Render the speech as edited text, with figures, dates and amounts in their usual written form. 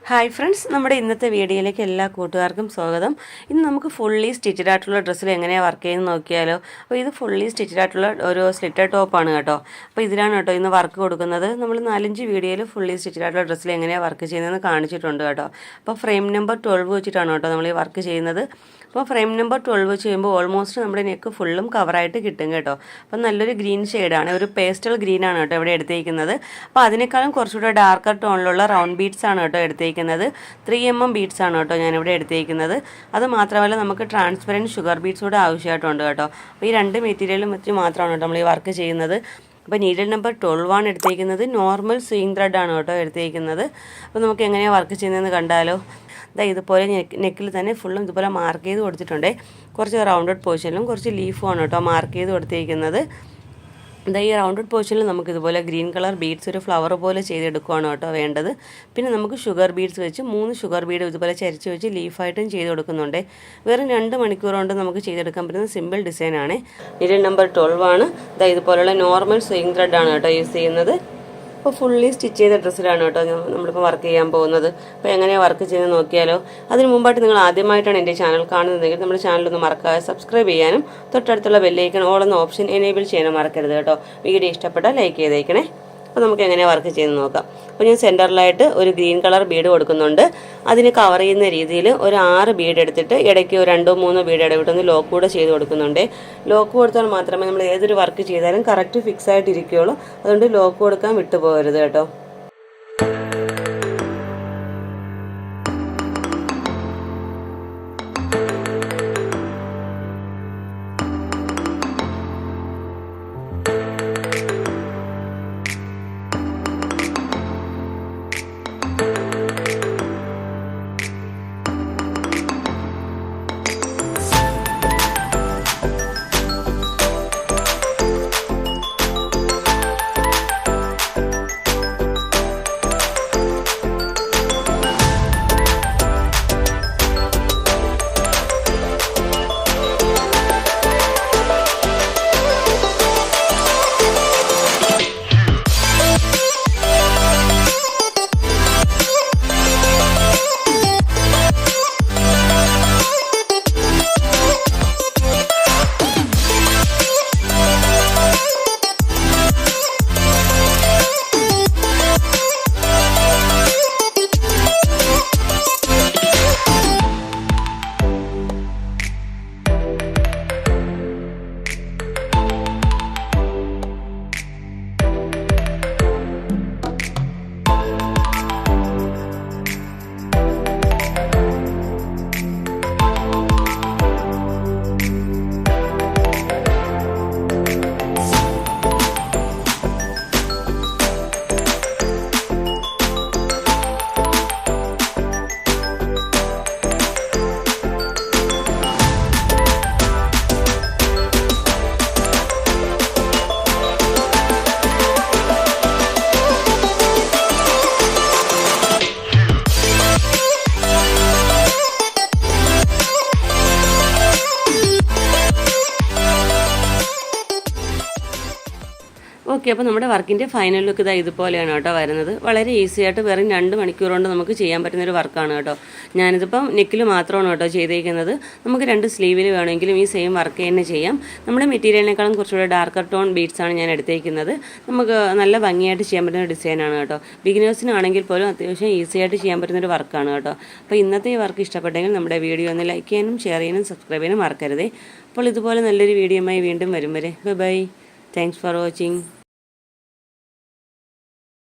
Hi friends, നമ്മുടെ ഇന്നത്തെ വീഡിയോയിലേക്ക് എല്ലാ കൂട്ടുകാർക്കും സ്വാഗതം. ഇന്ന് നമുക്ക് ഫുള്ളി സ്റ്റിച്ചഡ് ആയിട്ടുള്ള ഡ്രസ്സിൽ എങ്ങനെയാണ് വർക്ക് ചെയ്യുന്നത് നോക്കിയാലോ. അപ്പോൾ ഇത് ഫുള്ളി സ്റ്റിച്ചഡ് ആയിട്ടുള്ള ഒരു സ്ലിറ്റഡ് ടോപ്പാണ് കേട്ടോ. അപ്പോൾ ഇതിലാണ് കേട്ടോ ഇന്ന് വർക്ക് കൊടുക്കുന്നത്. നമ്മൾ 4-5 വീഡിയോയിൽ ഫുള്ളി സ്റ്റിച്ചഡ് ആയിട്ടുള്ള ഡ്രസ്സിൽ എങ്ങനെയാണ് വർക്ക് ചെയ്യുന്നതെന്ന് കാണിച്ചിട്ടുണ്ട് കേട്ടോ. അപ്പോൾ ഫ്രെയിം നമ്പർ 12 വെച്ചിട്ടാണ് കേട്ടോ നമ്മൾ ഈ വർക്ക് ചെയ്യുന്നത്. അപ്പോൾ ഫ്രെയിം നമ്പർ 12 വെച്ച് ചെയ്യുമ്പോൾ ഓൾമോസ്റ്റ് നമ്മുടെ നെക്ക് ഫുള്ളും കവറായിട്ട് കിട്ടും കേട്ടോ. അപ്പോൾ നല്ലൊരു ഗ്രീൻ ഷെയ്ഡാണ്, ഒരു പേസ്റ്റൽ ഗ്രീനാണ് കേട്ടോ ഇവിടെ എടുത്തേക്കുന്നത്. അപ്പോൾ അതിനേക്കാളും കുറച്ചുകൂടെ ഡാർക്കർ ടോണിലുള്ള റൗണ്ട് ബീഡ്സ് ആണ് കേട്ടോ എടുത്തേക്കുന്നത്. 3mm ബീഡ്സ് ആണ് കേട്ടോ ഞാനിവിടെ എടുത്തേക്കുന്നത്. അത് മാത്രമല്ല നമുക്ക് ട്രാൻസ്പെറൻറ്റ് ഷുഗർ ബീഡ്സ് കൂടെ ആവശ്യമായിട്ടുണ്ട് കേട്ടോ. അപ്പോൾ ഈ രണ്ട് മെറ്റീരിയലും വെച്ച് മാത്രമാണ് കേട്ടോ നമ്മൾ ഈ വർക്ക് ചെയ്യുന്നത്. അപ്പോൾ നീഡിൽ നമ്പർ 12 ആണ് എടുത്തേക്കുന്നത്. നോർമൽ സ്വിങ് ത്രെഡാണ് കേട്ടോ എടുത്തേക്കുന്നത്. അപ്പോൾ നമുക്ക് എങ്ങനെയാണ് വർക്ക് ചെയ്യുന്നതെന്ന് കണ്ടാലോ. ഇതുപോലെ നെക്കിൽ തന്നെ ഫുള്ളും ഇതുപോലെ മാർക്ക് ചെയ്ത് കൊടുത്തിട്ടുണ്ട്. കുറച്ച് റൗണ്ടഡ് പോർഷനിലും കുറച്ച് ലീഫുമാണ് കേട്ടോ മാർക്ക് ചെയ്ത് കൊടുത്തിരിക്കുന്നത്. ഈ റൗണ്ടഡ് പോർഷനിൽ നമുക്ക് ഇതുപോലെ ഗ്രീൻ കളർ ബീഡ്സ് ഒരു ഫ്ലവർ പോലെ ചെയ്തെടുക്കുകയാണ് കേട്ടോ വേണ്ടത്. പിന്നെ നമുക്ക് ഷുഗർ ബീഡ്സ് വെച്ച് 3 ഷുഗർ ബീഡ് ഇതുപോലെ ചരിച്ച് വെച്ച് ലീഫായിട്ടും ചെയ്ത് കൊടുക്കുന്നുണ്ട്. വെറും 2 മണിക്കൂർ കൊണ്ട് നമുക്ക് ചെയ്തെടുക്കാൻ പറ്റുന്ന സിമ്പിൾ ഡിസൈനാണ്. നീഡിൽ നമ്പർ 12 ആണ്. ഇതുപോലുള്ള നോർമൽ സ്വിങ് ത്രെഡാണ് കേട്ടോ യൂസ് ചെയ്യുന്നത്. അപ്പോൾ ഫുള്ളി സ്റ്റിച്ച് ചെയ്ത ഡ്രസ്സിലാണ് കേട്ടോ നമ്മളിപ്പോൾ വർക്ക് ചെയ്യാൻ പോകുന്നത്. അപ്പോൾ എങ്ങനെയാണ് വർക്ക് ചെയ്യുന്നത് നോക്കിയാലോ. അതിന് മുമ്പായിട്ട് നിങ്ങൾ ആദ്യമായിട്ടാണ് എൻ്റെ ചാനൽ കാണുന്നതെങ്കിൽ നമ്മുടെ ചാനലൊന്ന് മറക്കാതെ സബ്സ്ക്രൈബ് ചെയ്യാനും തൊട്ടടുത്തുള്ള ബെല്ലൈക്കൺ ഓൾ എന്ന ഓപ്ഷൻ എനേബിൾ ചെയ്യാനും മറക്കരുത് കേട്ടോ. വീഡിയോ ഇഷ്ടപ്പെട്ടാൽ ലൈക്ക് ചെയ്തേക്കണേ. അപ്പോൾ നമുക്ക് എങ്ങനെയാണ് വർക്ക് ചെയ്ത് നോക്കാം. അപ്പോൾ ഞാൻ സെൻറ്ററിലായിട്ട് ഒരു ഗ്രീൻ കളർ ബീഡ് കൊടുക്കുന്നുണ്ട്. അതിന് കവർ ചെയ്യുന്ന രീതിയിൽ ഒരു 6 ബീഡ് എടുത്തിട്ട് ഇടയ്ക്ക് ഒരു 2-3 ബീഡ് ഇടവിട്ടൊന്ന് ലോക്ക് കൂടെ ചെയ്ത് കൊടുക്കുന്നുണ്ട്. ലോക്ക് കൊടുത്താൽ മാത്രമേ നമ്മൾ ഏതൊരു വർക്ക് ചെയ്താലും കറക്റ്റ് ഫിക്സ് ആയിട്ടിരിക്കുകയുള്ളൂ. അതുകൊണ്ട് ലോക്ക് കൊടുക്കാൻ വിട്ടുപോകരുത് കേട്ടോ. ഓക്കെ, അപ്പോൾ നമ്മുടെ വർക്കിൻ്റെ ഫൈനൽ ലുക്ക് ഇതുപോലെയാണ് കേട്ടോ വരുന്നത്. വളരെ ഈസി ആയിട്ട് വെറും 2 മണിക്കൂർ കൊണ്ട് നമുക്ക് ചെയ്യാൻ പറ്റുന്നൊരു വർക്കാണ് കേട്ടോ. ഞാനിതിപ്പം നെക്കിൽ മാത്രമാണ് കേട്ടോ ചെയ്തേക്കുന്നത്. നമുക്ക് 2 സ്ലീവിൽ വേണമെങ്കിലും ഈ സെയിം വർക്ക് തന്നെ ചെയ്യാം. നമ്മുടെ മെറ്റീരിയലിനേക്കാളും കുറച്ചുകൂടെ ഡാർക്കർ ടോൺ ബീഡ്സാണ് ഞാൻ എടുത്തേക്കുന്നത്. നമുക്ക് നല്ല ഭംഗിയായിട്ട് ചെയ്യാൻ പറ്റുന്ന ഡിസൈനാണ് കേട്ടോ. ബിഗിനേഴ്സിനാണെങ്കിൽ പോലും അത്യാവശ്യം ഈസി ആയിട്ട് ചെയ്യാൻ പറ്റുന്നൊരു വർക്കാണ് കേട്ടോ. അപ്പോൾ ഇന്നത്തെ ഈ വർക്ക് ഇഷ്ടപ്പെട്ടെങ്കിൽ നമ്മുടെ വീഡിയോ ഒന്ന് ലൈക്ക് ചെയ്യാനും ഷെയർ ചെയ്യാനും സബ്സ്ക്രൈബ് ചെയ്യാനും മറക്കരുതേ. അപ്പോൾ ഇതുപോലെ നല്ലൊരു വീഡിയോയുമായി വീണ്ടും വരും വരെ ബൈ. Thanks for watching.